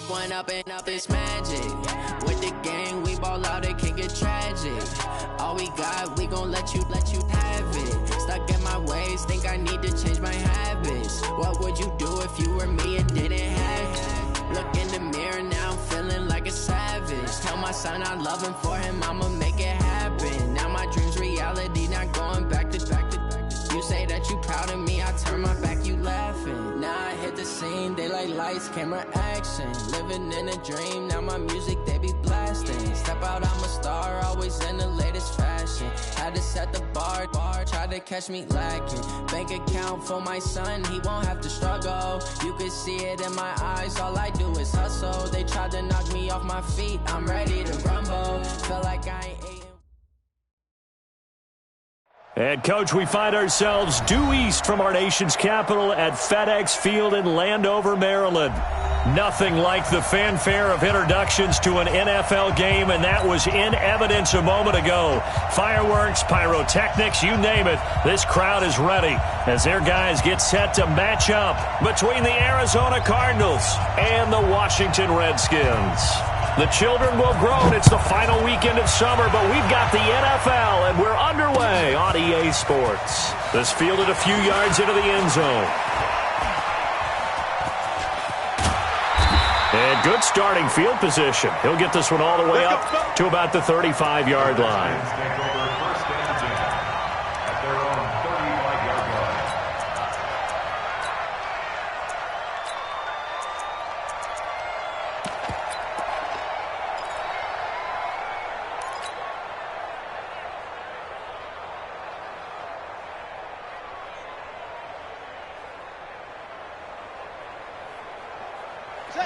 one up and up is magic. With the gang, we ball out, it can get tragic. All we got, we gon' let you have it. Stuck in my ways, think I need to change my habits. What would you do if you were me and didn't have it? Look in the mirror, now I'm feeling like a savage. Tell my son I love him, for him I'ma make it happen. Now my dream's reality, not going back to. You say that you proud of me, I turn my back, you laughing. Now I hit the scene, they like lights, camera, action. Living in a dream, now my music, they be blasting. Step out, I'm a star, always in the latest fashion. Had to set the bar, try to catch me lacking. Bank account for my son, he won't have to struggle. You can see it in my eyes, all I do is hustle. They tried to knock me off my feet, I'm ready to rumble. Feel like I ain't eating. And, Coach, we find ourselves due east from our nation's capital at FedEx Field in Landover, Maryland. Nothing like the fanfare of introductions to an NFL game, and that was in evidence a moment ago. Fireworks, pyrotechnics, you name it. This crowd is ready as their guys get set to match up between the Arizona Cardinals and the Washington Redskins. The children will grow. It's the final weekend of summer, but we've got the NFL, and we're underway on EA Sports. This fielded a few yards into the end zone. And good starting field position. He'll get this one all the way up to about the 35-yard line.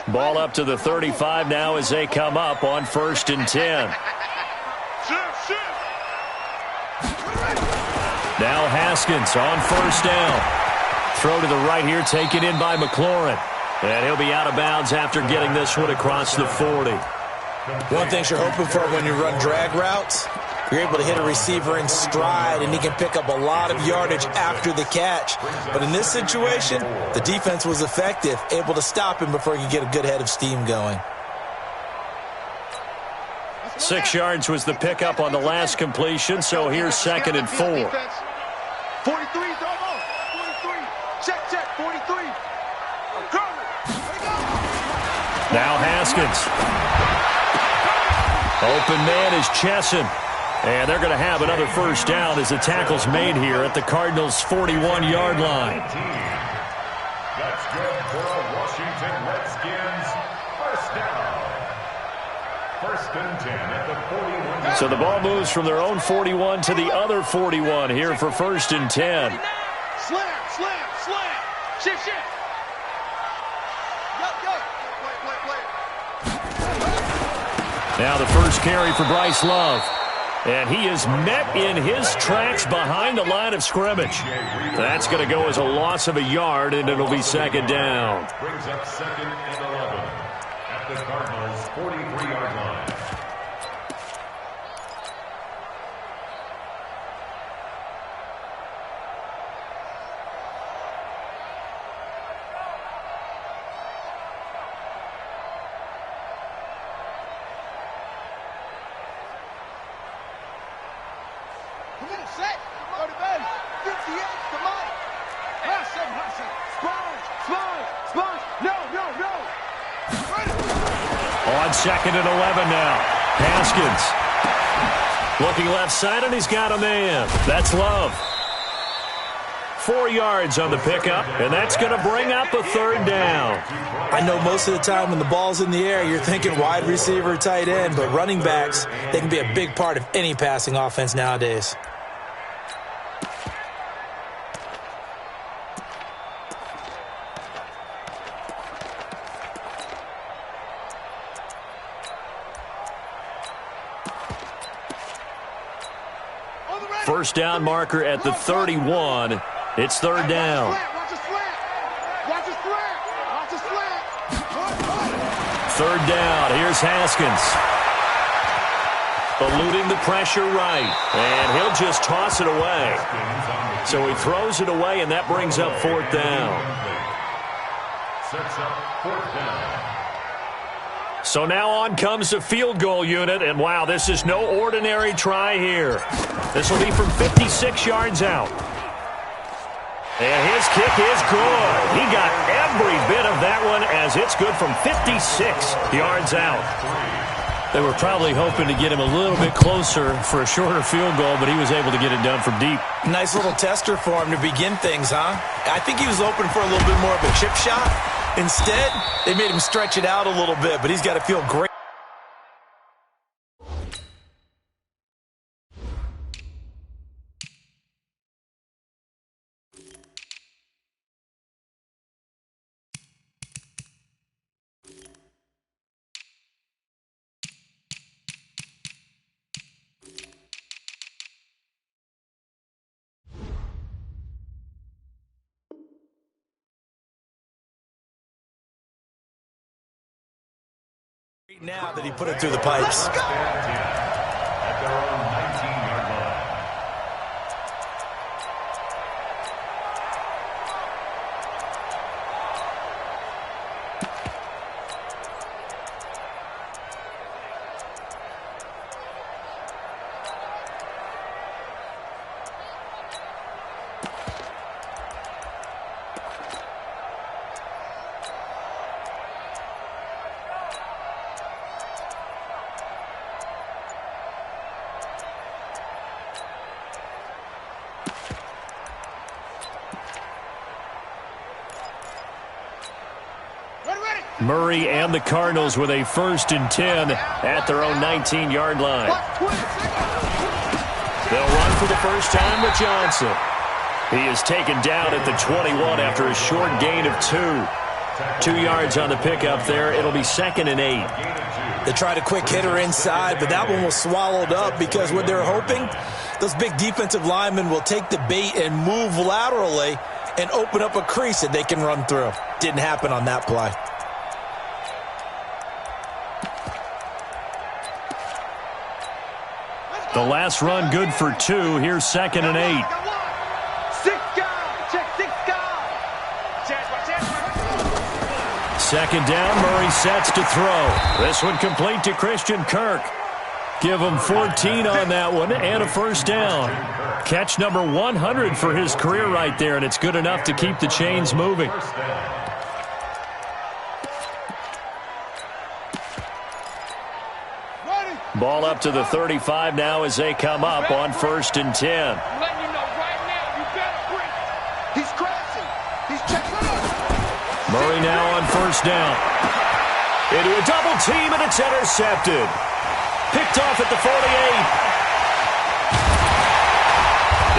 Ball up to the 35 now as they come up on 1st and 10. Now Haskins on 1st down. Throw to the right here, taken in by McLaurin. And he'll be out of bounds after getting this one across the 40. One thing you're hoping for when you run drag routes, you're able to hit a receiver in stride, and he can pick up a lot of yardage after the catch. But in this situation, the defense was effective, able to stop him before he could get a good head of steam going. 6 yards was the pickup on the last completion, so here's 2nd and 4. 43, throw ball. 43, check, 43. Now Haskins. Open man is Chesson. And they're going to have another 1st down as the tackle's made here at the Cardinals' 41-yard line. That's good for a Washington Redskins 1st down. 1st and 10 at the 41. So the ball moves from their own 41 to the other 41 here for 1st and 10. Slam. Shift. Now the first carry for Bryce Love. And he is met in his tracks behind the line of scrimmage. That's going to go as a loss of a yard, and it'll be 2nd down. Brings up 2nd and 11 at the Cardinals' 43-yard line. On 2nd and 11 now. Haskins. Looking left side, and he's got a man. That's Love. 4 yards on the pickup, and that's going to bring up a 3rd down. I know most of the time when the ball's in the air, you're thinking wide receiver, tight end, but running backs, they can be a big part of any passing offense nowadays. First down marker at the 31. It's 3rd down. Third down. Here's Haskins. Eluding the pressure right. And he'll just toss it away. So he throws it away, and that brings up 4th down. Sets up 4th down. So now on comes the field goal unit, and wow, this is no ordinary try here. This will be from 56 yards out. And his kick is good. He got every bit of that one as it's good from 56 yards out. They were probably hoping to get him a little bit closer for a shorter field goal, but he was able to get it done from deep. Nice little tester for him to begin things, huh? I think he was open for a little bit more of a chip shot. Instead, they made him stretch it out a little bit, but he's got to feel great. Now that he put it through the pipes. At their own 19-yard line. Murray and the Cardinals with a 1st and 10 at their own 19-yard line. They'll run for the first time with Johnson. He is taken down at the 21 after a short gain of 2. 2 yards on the pickup there. It'll be 2nd and 8. They tried a quick hitter inside, but that one was swallowed up because what they're hoping, those big defensive linemen will take the bait and move laterally and open up a crease that they can run through. Didn't happen on that play. The last run good for 2. Here's 2nd and 8. 6 guys. Check 6 guys. Second down, Murray sets to throw. This one complete to Christian Kirk. Give him 14 on that one and a first down. Catch number 100 for his career right there, and it's good enough to keep the chains moving. Ball up to the 35 now as they come up on 1st and 10. I'm letting you know right now, you better bring it. He's crashing. He's checking out. Murray now on 1st down. Into a double team, and it's intercepted. Picked off at the 48.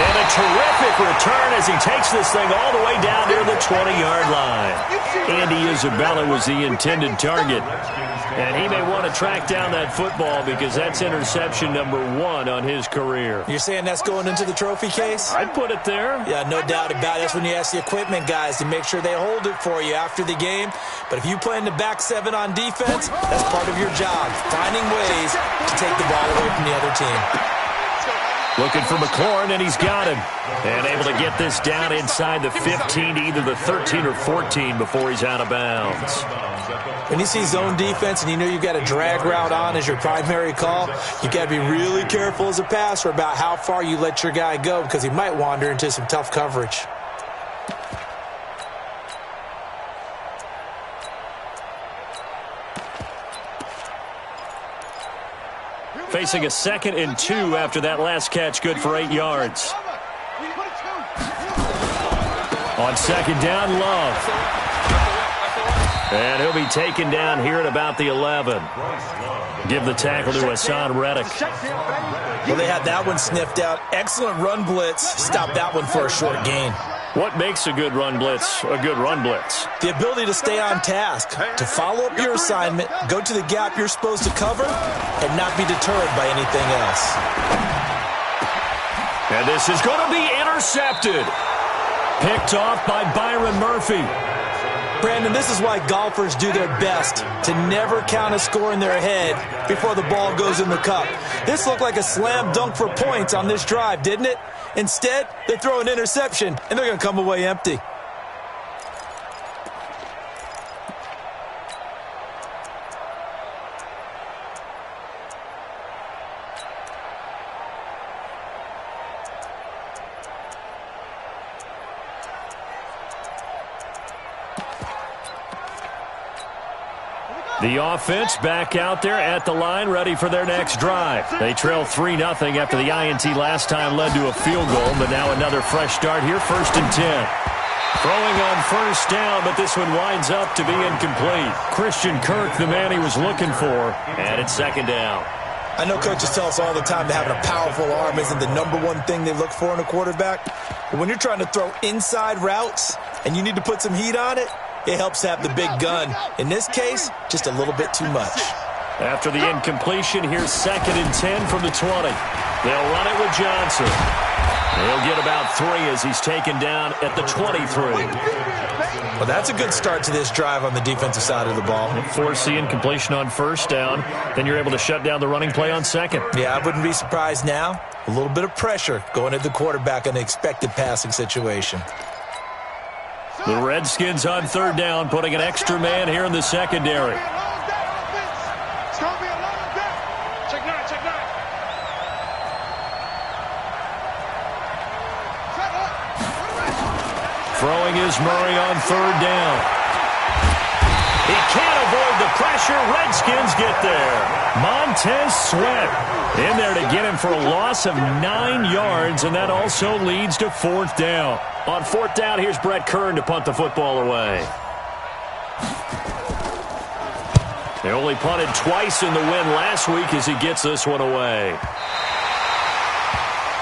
And a terrific return as he takes this thing all the way down near the 20-yard line. Andy Isabella was the intended target. And he may want to track down that football because that's interception number 1 on his career. You're saying that's going into the trophy case? I'd put it there. Yeah, no doubt about it. That's when you ask the equipment guys to make sure they hold it for you after the game. But if you play in the back 7 on defense, that's part of your job, finding ways to take the ball away from the other team. Looking for McLaurin, and he's got him. And able to get this down inside the 15, either the 13 or 14 before he's out of bounds. When you see zone defense and you know you've got a drag route on as your primary call, you got to be really careful as a passer about how far you let your guy go because he might wander into some tough coverage. Facing a 2nd and 2 after that last catch, good for 8 yards. On 2nd down, Love. And he'll be taken down here at about the 11. Give the tackle to Hassan Reddick. Well, they had that one sniffed out. Excellent run blitz. Stopped that one for a short gain. What makes a good run blitz a good run blitz? The ability to stay on task, to follow up your assignment, go to the gap you're supposed to cover, and not be deterred by anything else. And this is going to be intercepted. Picked off by Byron Murphy. Brandon, this is why golfers do their best to never count a score in their head before the ball goes in the cup. This looked like a slam dunk for points on this drive, didn't it? Instead, they throw an interception, and they're going to come away empty. The offense back out there at the line, ready for their next drive. They trail 3-0 after the INT last time led to a field goal, but now another fresh start here, 1st and 10. Throwing on 1st down, but this one winds up to be incomplete. Christian Kirk, the man he was looking for, and it's 2nd down. I know coaches tell us all the time that having a powerful arm isn't the #1 thing they look for in a quarterback. But when you're trying to throw inside routes and you need to put some heat on it, it helps to have the big gun. In this case, just a little bit too much. After the incompletion, here's 2nd and 10 from the 20. They'll run it with Johnson. He'll get about 3 as he's taken down at the 23. Well, that's a good start to this drive on the defensive side of the ball. Force the incompletion on 1st down. Then you're able to shut down the running play on 2nd. Yeah, I wouldn't be surprised now. A little bit of pressure going at the quarterback in an expected passing situation. The Redskins on 3rd down, putting an extra man here in the secondary. Throwing is Murray on 3rd down. He can't avoid the pressure. Redskins get there. Montez Sweat in there to get him for a loss of 9 yards, and that also leads to 4th down. On 4th down, here's Brett Kern to punt the football away. They only punted twice in the win last week as he gets this one away.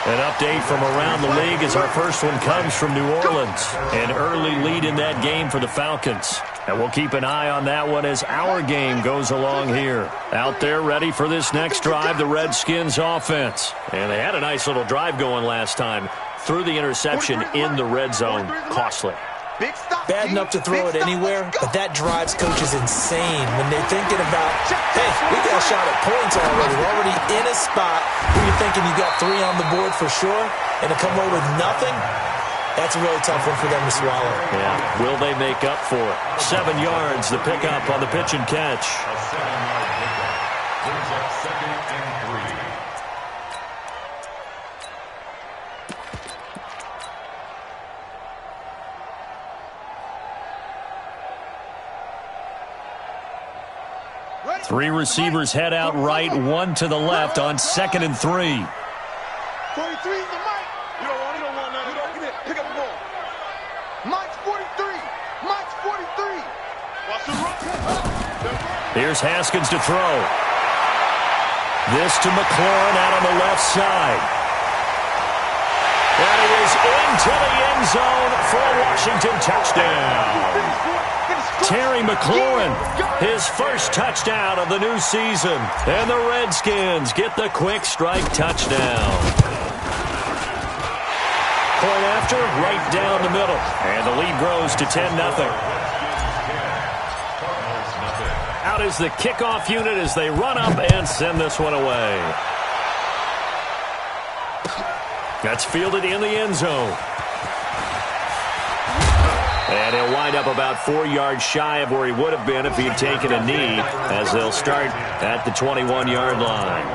An update from around the league as our first one comes from New Orleans. An early lead in that game for the Falcons. And we'll keep an eye on that one as our game goes along here. Out there ready for this next drive, the Redskins offense. And they had a nice little drive going last time. Threw the interception in the red zone. Costly. Bad enough to throw it anywhere, but that drives coaches insane when they're thinking about, hey, we got a shot at points already. We're already in a spot where you're thinking you got 3 on the board for sure, and to come away with nothing, that's a really tough one for them to swallow. Yeah, will they make up for it? 7 yards, the pickup on the pitch and catch. A 7-yard pickup brings up 2nd and 3. Three receivers head out right, 1 to the left on 2nd and 3. 43 is the mic. You don't want none of that. Get it. Pick up the ball. Mike's 43. Mike's 43. Watch the run. Here's Haskins to throw. This to McLaurin out on the left side. And it is into the end zone for a Washington touchdown. Terry McLaurin, his first touchdown of the new season. And the Redskins get the quick strike touchdown. Point after, right down the middle. And the lead grows to 10-0. Out is the kickoff unit as they run up and send this one away. That's fielded in the end zone. And he'll wind up about 4 yards shy of where he would have been if he had taken a knee, as they'll start at the 21-yard line.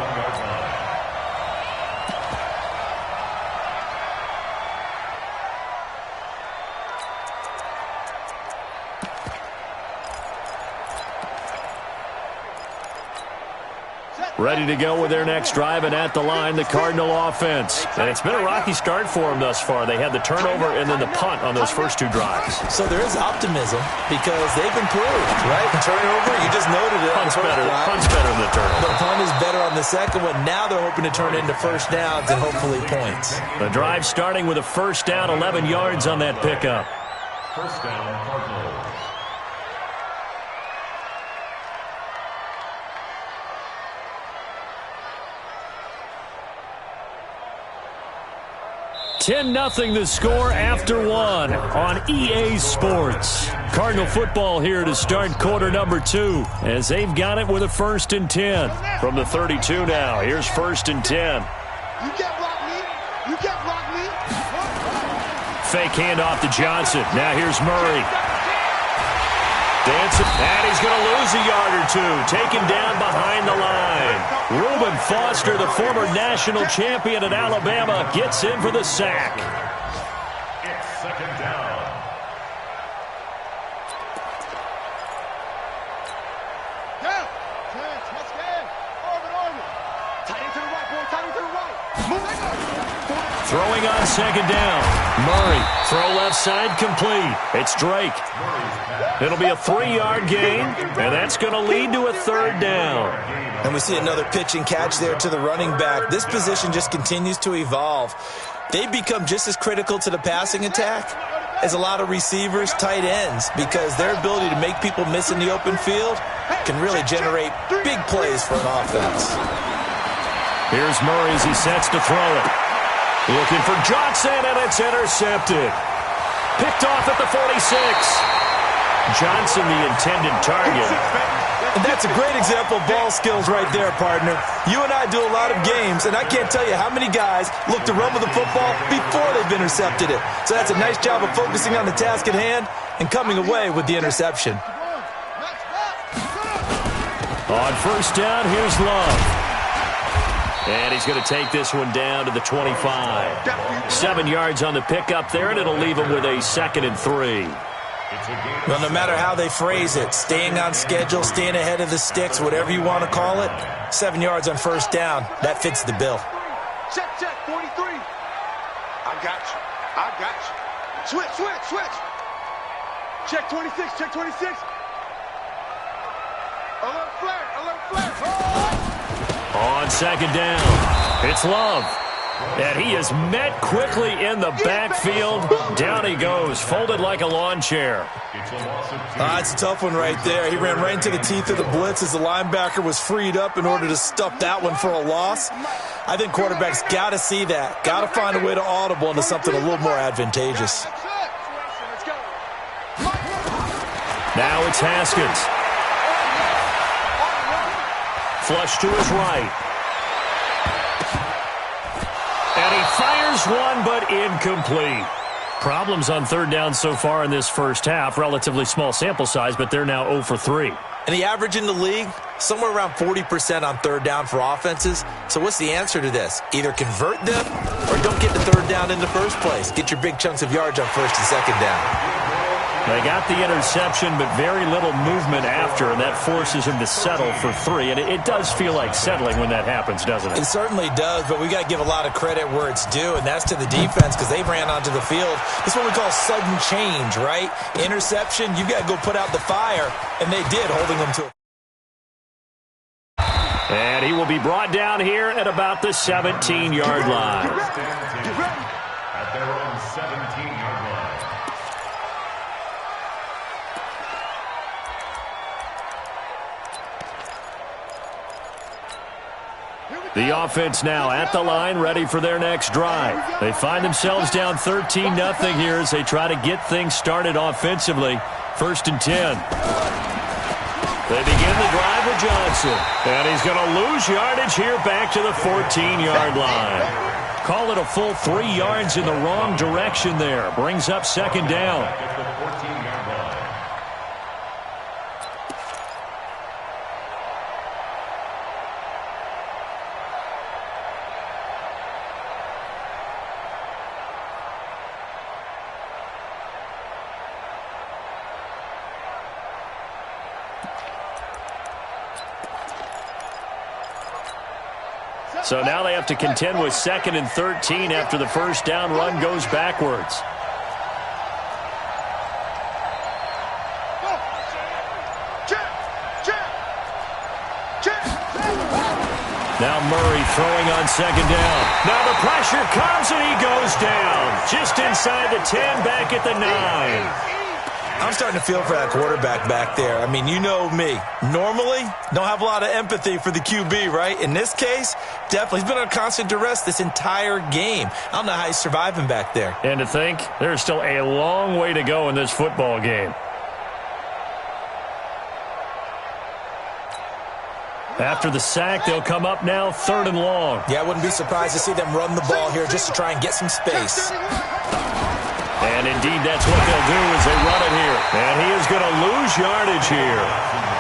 Ready to go with their next drive, and at the line, the Cardinal offense. And it's been a rocky start for them thus far. They had the turnover and then the punt on those first 2 drives. So there is optimism because they've improved, right? The turnover, you just noted it. Punt's better than the turnover. The punt is better on the second one. Now they're hoping to turn it into first downs and hopefully points. The drive starting with a first down, 11 yards on that pickup. First down, Cardinals. 10-0 the score after 1 on EA Sports. Cardinal football here to start quarter number 2 as they've got it with a 1st and 10 from the 32 now. Here's 1st and 10. You can't block me. You can't block me. Fake handoff to Johnson. Now here's Murray. Dancing, and he's going to lose a yard or 2. Taken down behind the line. Reuben Foster, the former national champion at Alabama, gets in for the sack. It's 2nd down. throwing on second down. Murray, throw left side, complete. It's Drake. It'll be a 3-yard gain, and that's going to lead to a third down. And we see another pitch and catch there to the running back. This position just continues to evolve. They become just as critical to the passing attack as a lot of receivers, tight ends, because their ability to make people miss in the open field can really generate big plays for an offense. Here's Murray as he sets to throw it. Looking for Johnson, and it's intercepted. Picked off at the 46. Johnson, the intended target. And that's a great example of ball skills right there, partner. You and I do a lot of games, and I can't tell you how many guys look to run with the football before they've intercepted it. So that's a nice job of focusing on the task at hand and coming away with the interception. On first down, here's Love. And he's going to take this one down to the 25. 7 yards on the pickup there, and it'll leave him with a 2nd and 3. Well, no matter how they phrase it, staying on schedule, staying ahead of the sticks, whatever you want to call it, 7 yards on first down, that fits the bill. Check, 43. I got you. Switch. Check 26, check 26. Alert flag. On second down, it's Love. And he is met quickly in the backfield. Down he goes, folded like a lawn chair. That's a tough one right there. He ran right into the teeth of the blitz as the linebacker was freed up in order to stuff that one for a loss. I think quarterbacks got to see that. Got to find a way to audible into something a little more advantageous. Now it's Haskins. Flush to his right. And he fires one, but incomplete. Problems on third down so far in this first half. Relatively small sample size, but they're now 0 for 3. And the average in the league, somewhere around 40% on third down for offenses. So what's the answer to this? Either convert them or don't get the third down in the first place. Get your big chunks of yards on first and second down. They got the interception, but very little movement after, and that forces him to settle for 3. And it does feel like settling when that happens, doesn't it? It certainly does, but we got to give a lot of credit where it's due, and that's to the defense because they ran onto the field. This is what we call sudden change, right? Interception, you got to go put out the fire, and they did, holding them to it. And he will be brought down here at about the 17-yard line. At their own 17-yard line. The offense now at the line, ready for their next drive. They find themselves down 13-0 here as they try to get things started offensively. 1st and 10. They begin the drive with Johnson. And he's going to lose yardage here back to the 14-yard line. Call it a full 3 yards in the wrong direction there. Brings up 2nd down. So now they have to contend with 2nd and 13 after the first down run goes backwards. Now Murray throwing on 2nd down. Now the pressure comes and he goes down. Just inside the 10, back at the 9. I'm starting to feel for that quarterback back there. I mean, you know me. Normally, don't have a lot of empathy for the QB, right? In this case, definitely. He's been on constant duress this entire game. I don't know how he's surviving back there. And to think, there's still a long way to go in this football game. After the sack, they'll come up now 3rd and long. Yeah, I wouldn't be surprised to see them run the ball here just to try and get some space. And indeed, that's what they'll do as they run it here. And he is going to lose yardage here.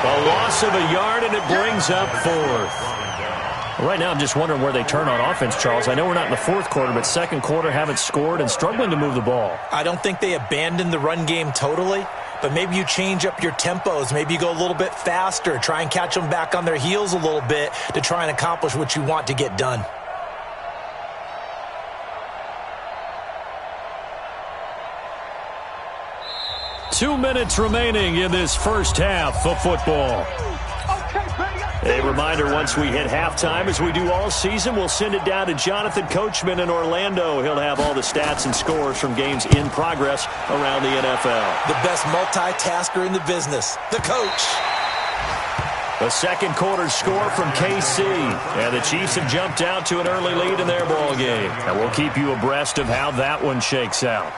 A loss of a yard, and it brings up 4th. Right now, I'm just wondering where they turn on offense, Charles. I know we're not in the 4th quarter, but 2nd quarter haven't scored and struggling to move the ball. I don't think they abandoned the run game totally, but maybe you change up your tempos. Maybe you go a little bit faster, try and catch them back on their heels a little bit to try and accomplish what you want to get done. 2 minutes remaining in this first half of football. A reminder, once we hit halftime, as we do all season, we'll send it down to Jonathan Coachman in Orlando. He'll have all the stats and scores from games in progress around the NFL. The best multitasker in the business, the coach. The second quarter score from KC, and the Chiefs have jumped out to an early lead in their ball game. And we'll keep you abreast of how that one shakes out.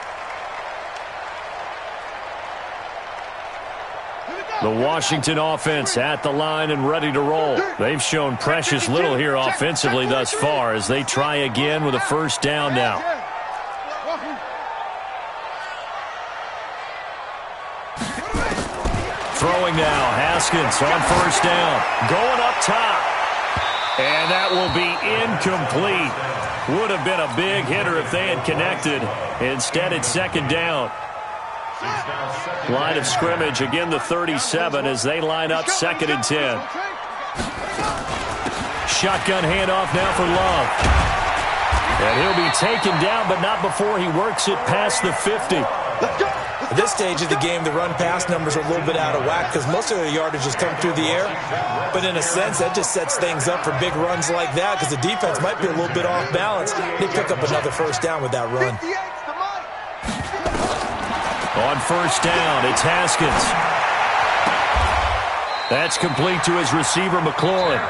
The Washington offense at the line and ready to roll. They've shown precious little here offensively thus far as they try again with a first down now. Throwing now, Haskins on first down. Going up top. And that will be incomplete. Would have been a big hitter if they had connected. Instead, it's second down. Line of scrimmage, again the 37 as they line up second and 10. Shotgun handoff now for Love. And he'll be taken down, but not before he works it past the 50. At this stage of the game, the run-pass numbers are a little bit out of whack because most of their yardage has come through the air. But in a sense, that just sets things up for big runs like that because the defense might be a little bit off balance. They pick up another first down with that run. On first down, it's Haskins. That's complete to his receiver, McLaurin.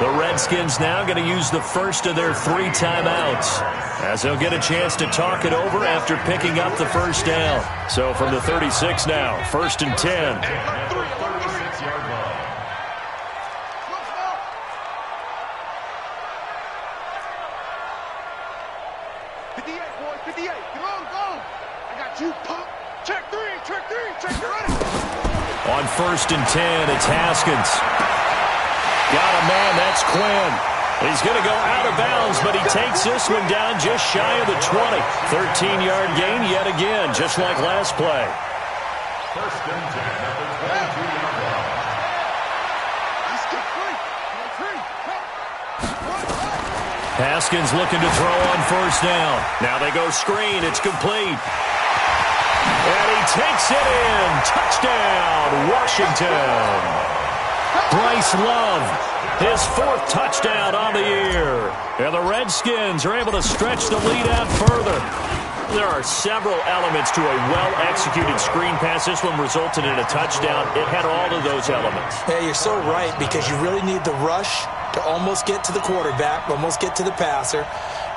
The Redskins now going to use the first of their 3 timeouts as they'll get a chance to talk it over after picking up the first down. So from the 36 now, first and 10. On first and 10, it's Haskins. Got a man, that's Quinn. He's going to go out of bounds, but he takes this one down just shy of the 20. 13-yard gain yet again, just like last play. First and 10 at the 22-yard line. Haskins looking to throw on first down. Now they go screen, it's complete. And he takes it in. Touchdown, Washington. Bryce Love, his 4th touchdown on the year. And the Redskins are able to stretch the lead out further. There are several elements to a well-executed screen pass. This one resulted in a touchdown. It had all of those elements. Yeah, you're so right because you really need the rush to almost get to the quarterback, almost get to the passer.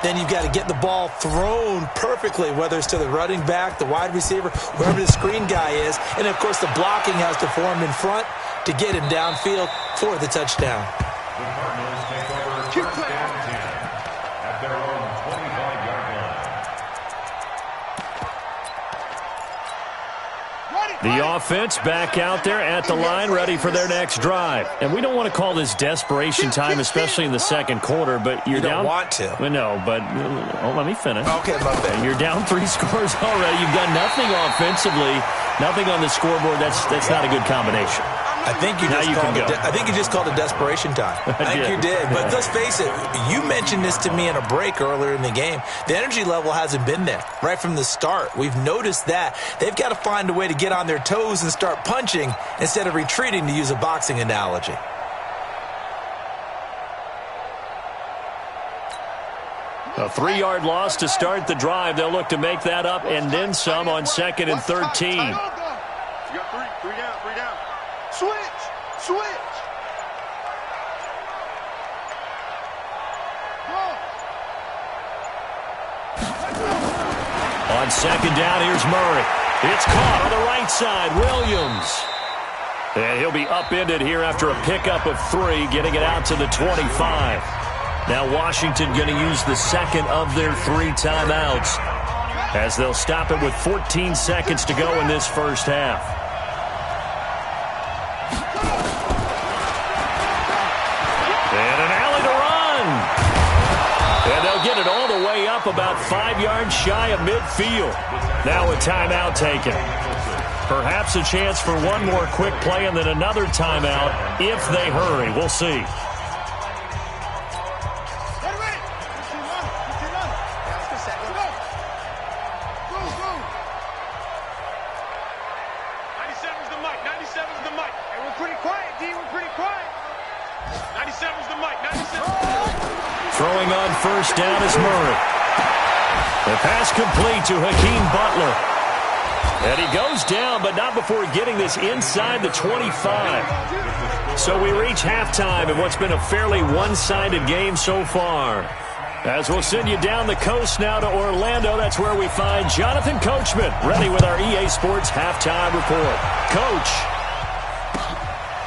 Then you've got to get the ball thrown perfectly, whether it's to the running back, the wide receiver, wherever the screen guy is. And, of course, the blocking has to form in front to get him downfield for the touchdown. The Cardinals take over first and 10 at their own 25-yard line. The offense back out there at the line, ready for their next drive. And we don't want to call this desperation time, especially in the second quarter, but you're down. You don't want to. Well, no, but let me finish. Okay, my bad. You're down 3 scores already. You've got nothing offensively, nothing on the scoreboard. That's not a good combination. I think you just called it desperation time. I think you did. But let's face it, you mentioned this to me in a break earlier in the game. The energy level hasn't been there right from the start. We've noticed that. They've got to find a way to get on their toes and start punching instead of retreating, to use a boxing analogy. A 3-yard loss to start the drive. They'll look to make that up and then some on second and 13. You got three down. Switch. On second down, here's Murray. It's caught on the right side. Williams. And he'll be upended here after a pickup of 3, getting it out to the 25. Now Washington going to use the second of their 3 timeouts as they'll stop it with 14 seconds to go in this first half. And an alley to run. And they'll get it all the way up about 5 yards shy of midfield. Now a timeout taken. Perhaps a chance for one more quick play and then another timeout if they hurry. We'll see. Throwing on first down is Murray. The pass complete to Hakeem Butler. And he goes down, but not before getting this inside the 25. So we reach halftime in what's been a fairly one-sided game so far. As we'll send you down the coast now to Orlando, that's where we find Jonathan Coachman, ready with our EA Sports halftime report. Coach,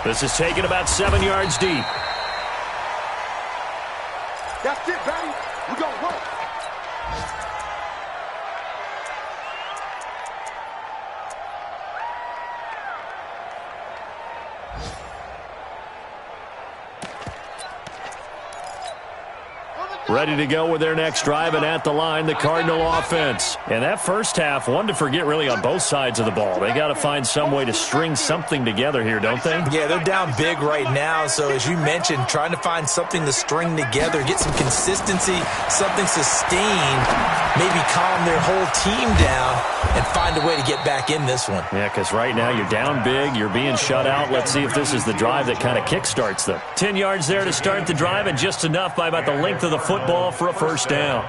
this is taken about 7 yards deep. That's it, baby. We're going to work. Ready to go with their next drive, and at the line, the Cardinal offense. And that first half, one to forget really on both sides of the ball. They got to find some way to string something together here, don't they? Yeah, they're down big right now. So as you mentioned, trying to find something to string together, get some consistency, something sustained, maybe calm their whole team down and find a way to get back in this one. Yeah, because right now you're down big, you're being shut out. Let's see if this is the drive that kind of kickstarts them. 10 yards there to start the drive, and just enough by about the length of the football for a first down.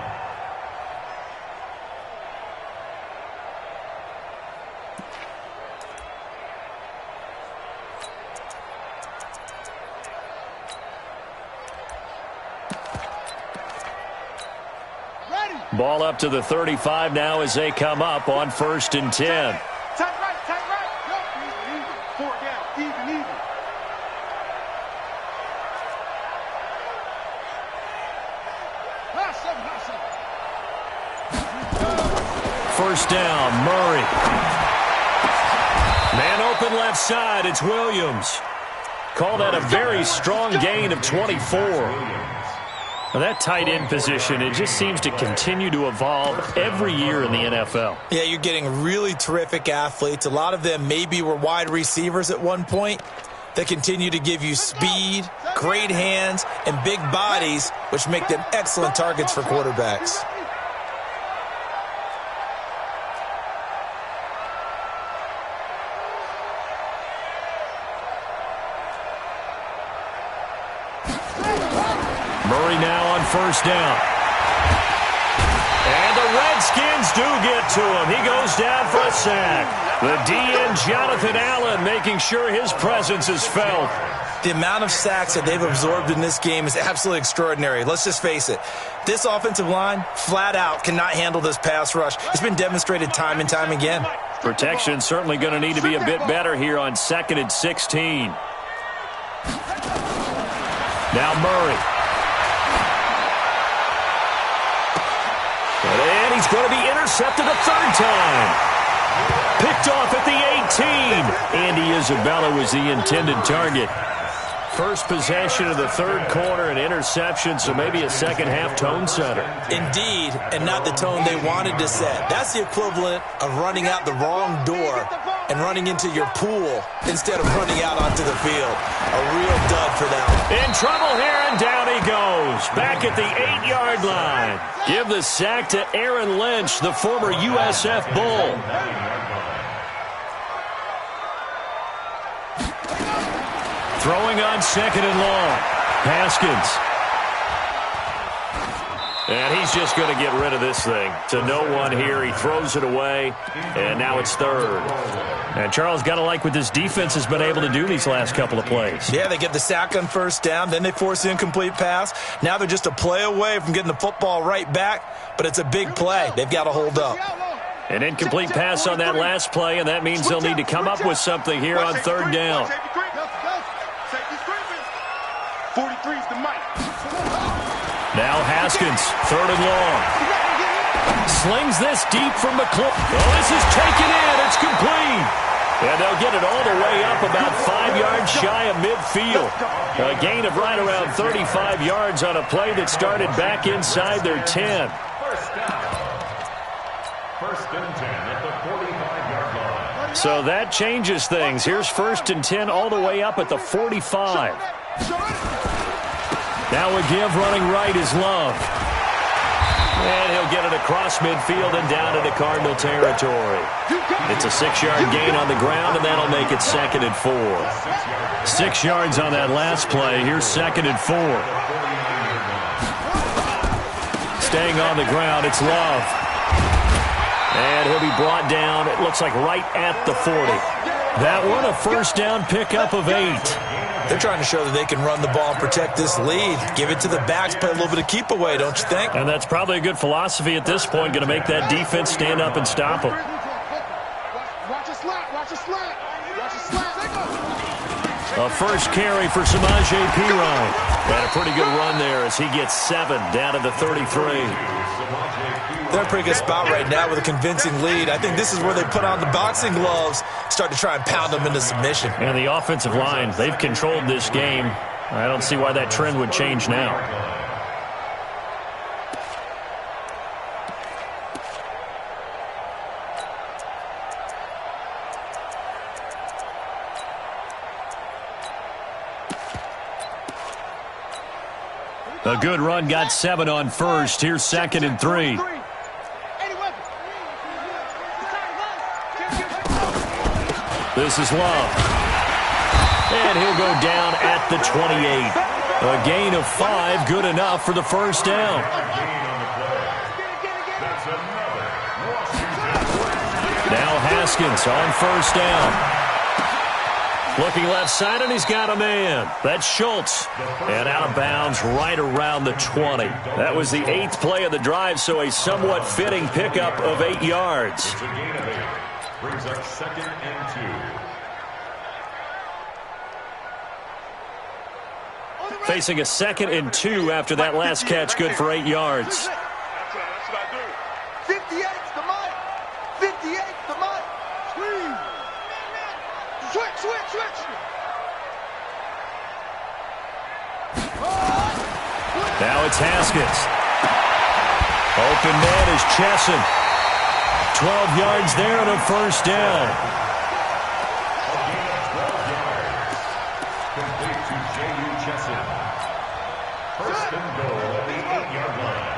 Ball up to the 35 now as they come up on 1st and 10. Tight right, tight right. Yep, even. 4 down, even. First down, Murray. Man open left side, it's Williams. Call that a very strong gain of 24. Well, that tight end position, it just seems to continue to evolve every year in the NFL. Yeah, you're getting really terrific athletes. A lot of them maybe were wide receivers at one point that continue to give you speed, great hands, and big bodies, which make them excellent targets for quarterbacks. Murray now on first down. And the Redskins do get to him. He goes down for a sack. The DN, Jonathan Allen, making sure his presence is felt. The amount of sacks that they've absorbed in this game is absolutely extraordinary. Let's just face it. This offensive line, flat out, cannot handle this pass rush. It's been demonstrated time and time again. Protection certainly going to need to be a bit better here on 2nd and 16. Now Murray. And he's going to be intercepted a third time. Picked off at the 18. Andy Isabella was the intended target. First possession of the third quarter, an interception, so maybe a second-half tone setter. Indeed, and not the tone they wanted to set. That's the equivalent of running out the wrong door and running into your pool instead of running out onto the field. A real dud for them. In trouble here, and down he goes. Back at the 8-yard line. Give the sack to Aaron Lynch, the former USF Bull. Throwing on 2nd and long. Haskins. And he's just going to get rid of this thing. To no one here. He throws it away. And now it's 3rd. And Charles, got to like what this defense has been able to do these last couple of plays. Yeah, they get the sack on first down. Then they force the incomplete pass. Now they're just a play away from getting the football right back. But it's a big play. They've got to hold up. An incomplete pass on that last play, and that means they'll need to come up with something here on 3rd down. 43's the mic. Now Haskins, 3rd and long. Slings this deep from McClure. Oh, this is taken in. It's complete. And they'll get it all the way up about 5 yards shy of midfield. A gain of right around 35 yards on a play that started back inside their 10. First down. 1st and 10 at the 45-yard line. So that changes things. Here's 1st and 10 all the way up at the 45. Now a give running right is Love. And he'll get it across midfield and down into Cardinal territory. It's a 6-yard gain on the ground, and that'll make it 2nd and 4. 6 yards on that last play. Here's 2nd and 4. staying on the ground. It's Love. And he'll be brought down, it looks like right at the 40. That one, a first down pickup of 8. They're trying to show that they can run the ball and protect this lead. Give it to the backs, play a little bit of keep away, don't you think? And that's probably a good philosophy at this point, going to make that defense stand up and stop them. Watch a slant, watch a slant, watch a slant. A first carry for Samaje Perine. And a pretty good run there as he gets 7 down to the 33. They're in a pretty good spot right now with a convincing lead. I think this is where they put on the boxing gloves, start to try and pound them into submission. And the offensive line, they've controlled this game. I don't see why that trend would change now. A good run, got 7 on first. Here's 2nd and 3. This is Love. And he'll go down at the 28. A gain of 5, good enough for the first down. Now Haskins on first down. Looking left side, and he's got a man. That's Schultz. And out of bounds right around the 20. That was the 8th play of the drive, so a somewhat fitting pickup of 8 yards. It's a gain of 8. Brings up 2nd and 2. Facing a 2nd and 2 after that last catch, good for 8 yards. That's what I do. 58's the mic. 58's the mic. Switch. Now it's Haskins. Open man is Chesson. 12 yards there and a first down. A gain of 12 yards. Complete to J.U. Chesson. First and goal at the 8-yard line.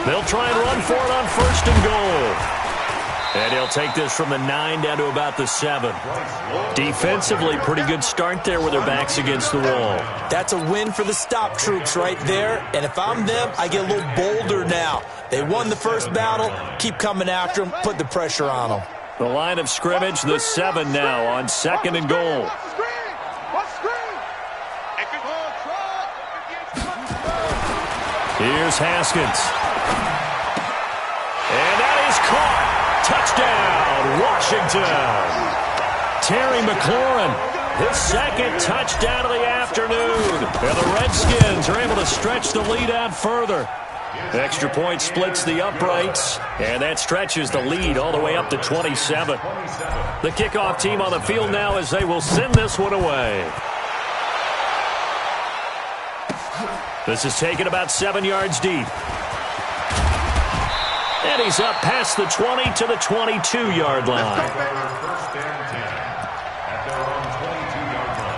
They'll try and run for it on first and goal. And he'll take this from the 9 down to about the 7. Defensively, pretty good start there with their backs against the wall. That's a win for the stop troops right there. And if I'm them, I get a little bolder now. They won the first battle. Keep coming after them. Put the pressure on them. The line of scrimmage, the 7 now on 2nd and goal. Here's Haskins. And that is caught. Touchdown, Washington. Terry McLaurin, his 2nd touchdown of the afternoon. And the Redskins are able to stretch the lead out further. Extra point splits the uprights, and that stretches the lead all the way up to 27. The kickoff team on the field now as they will send this one away. This is taken about 7 yards deep. And he's up past the 20 to the 22-yard line. First and 10 at their own 22-yard line.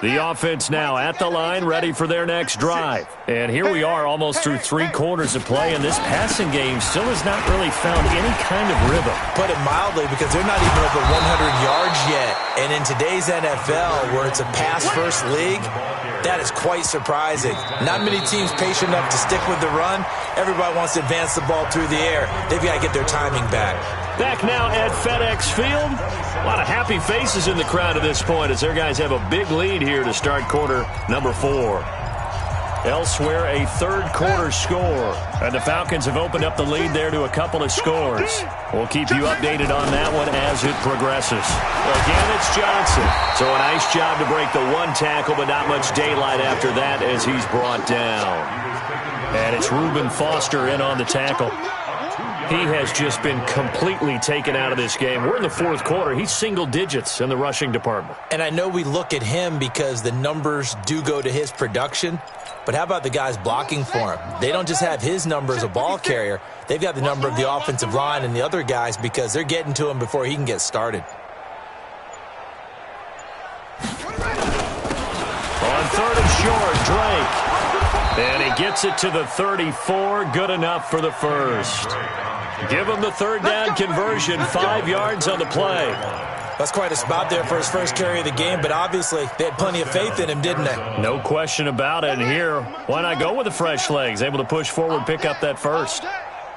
The offense now at the line, ready for their next drive. And here we are almost through 3 quarters of play, and this passing game still has not really found any kind of rhythm. Put it mildly, because they're not even over 100 yards yet. And in today's NFL, where it's a pass-first league, that is quite surprising. Not many teams patient enough to stick with the run. Everybody wants to advance the ball through the air. They've got to get their timing back. Back now at FedEx Field. A lot of happy faces in the crowd at this point as their guys have a big lead here to start quarter number 4. Elsewhere, a third-quarter score. And the Falcons have opened up the lead there to a couple of scores. We'll keep you updated on that one as it progresses. Again, it's Johnson. So a nice job to break the 1 tackle, but not much daylight after that as he's brought down. And it's Reuben Foster in on the tackle. He has just been completely taken out of this game. We're in the 4th quarter. He's single digits in the rushing department. And I know we look at him because the numbers do go to his production. But how about the guys blocking for him? They don't just have his number as a ball carrier. They've got the number of the offensive line and the other guys because they're getting to him before he can get started. On 3rd and short, Drake. And he gets it to the 34. Good enough for the first. Give him the third down conversion. 5 yards on the play. That's quite a spot there for his first carry of the game, but obviously they had plenty of faith in him, didn't they? No question about it. And here, why not go with the fresh legs? Able to push forward, pick up that first.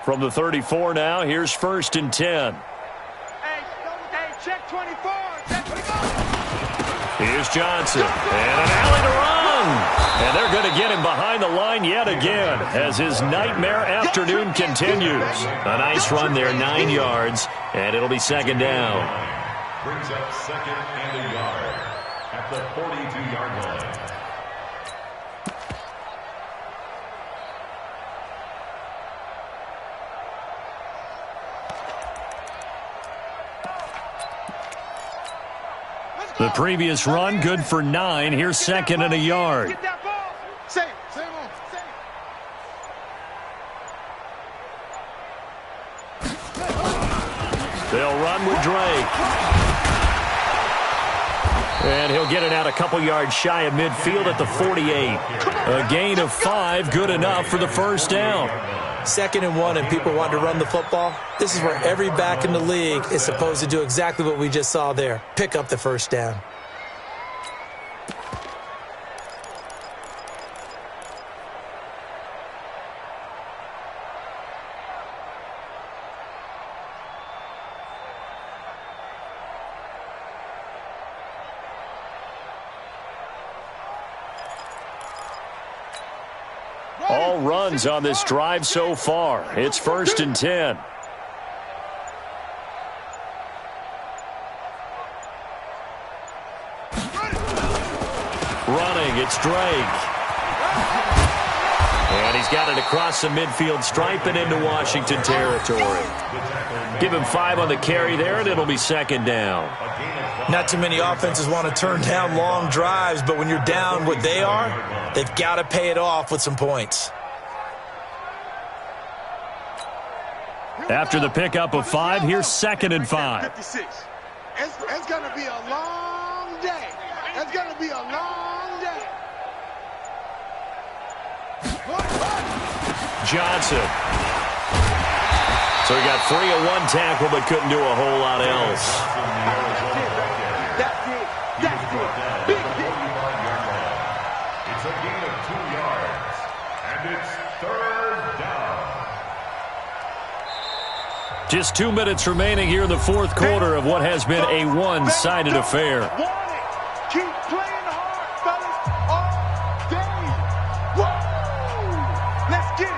From the 34 now, here's 1st and 10. Check 24. Check 24. Here's Johnson. And an alley to run. And they're going to get him behind the line yet again as his nightmare afternoon continues. A nice run there, 9 yards, and it'll be 2nd down. Brings up 2nd and a yard at the 42-yard line. The previous run, good for 9. Here's 2nd and a yard. Get that ball. Same on. They'll run with Drake. And he'll get it out a couple yards shy of midfield at the 48. A gain of 5, good enough for the first down. 2nd and 1 and people want to run the football. This is where every back in the league is supposed to do exactly what we just saw there. Pick up the first down. All runs on this drive so far. It's 1st and 10. Running, it's Drake. And he's got it across the midfield stripe and into Washington territory. Give him 5 on the carry there, and it'll be 2nd down. Not too many offenses want to turn down long drives, but when you're down what they are, they've got to pay it off with some points. After the pickup of 5, here's 2nd and 5. 56. It's going to be a long day. It's going to be a long day. Johnson. So he got 3 on 1 tackle, but couldn't do a whole lot else. That's it. Big hit. It's a gain of 2 yards, and it's 3rd down. Just 2 minutes remaining here in the 4th quarter of what has been a one-sided affair. Keep playing hard, fellas, all day. Whoa! Let's get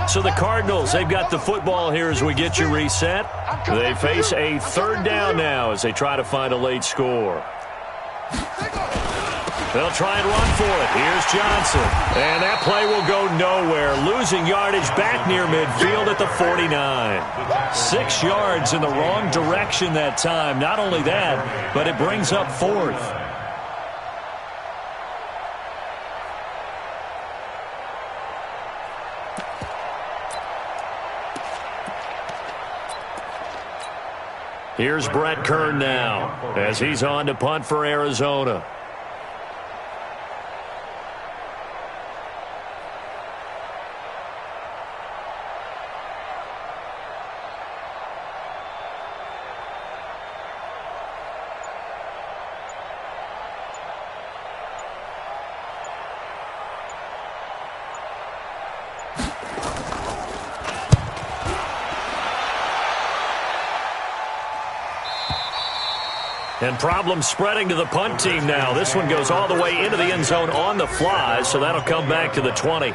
it. So the Cardinals, they've got the football here as we get you reset. They face a 3rd down now as they try to find a late score. They'll try and run for it. Here's Johnson. And that play will go nowhere. Losing yardage back near midfield at the 49. 6 yards in the wrong direction that time. Not only that, but it brings up 4th. Here's Brett Kern now as he's on to punt for Arizona. And problems spreading to the punt team now. This one goes all the way into the end zone on the fly, so that'll come back to the 20.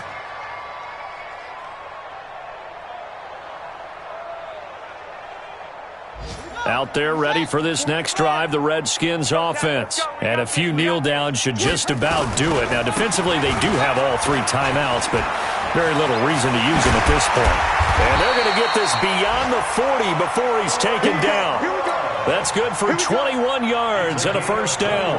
Out there ready for this next drive, the Redskins offense. And a few kneel downs should just about do it. Now, defensively, they do have all 3 timeouts, but very little reason to use them at this point. And they're going to get this beyond the 40 before he's taken down. Here we go. That's good for 21 yards and a first down.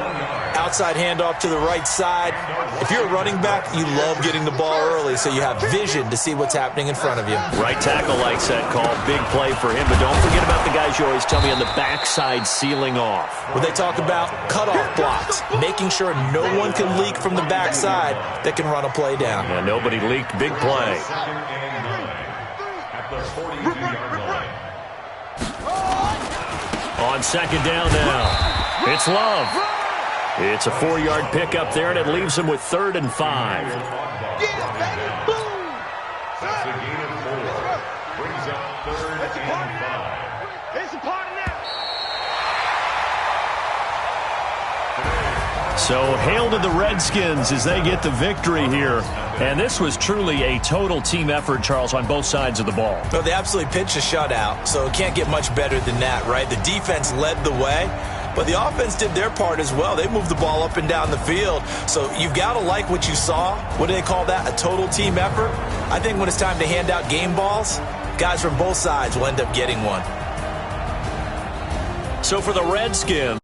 Outside handoff to the right side. If you're a running back, you love getting the ball early so you have vision to see what's happening in front of you. Right tackle likes that call. Big play for him. But don't forget about the guys you always tell me on the backside sealing off. Well, they talk about cutoff blocks, making sure no one can leak from the backside that can run a play down. Yeah, nobody leaked. Big play. At the 42-yard line. On second down now, it's Love. It's a 4-yard pickup there, and it leaves him with 3rd and 5. That's a gain of 4. Brings up 3rd and 5. It's a party now. So hail to the Redskins as they get the victory here. And this was truly a total team effort, Charles, on both sides of the ball. Well, they absolutely pitched a shutout, so it can't get much better than that, right? The defense led the way, but the offense did their part as well. They moved the ball up and down the field. So you've got to like what you saw. What do they call that? A total team effort? I think when it's time to hand out game balls, guys from both sides will end up getting one. So for the Redskins,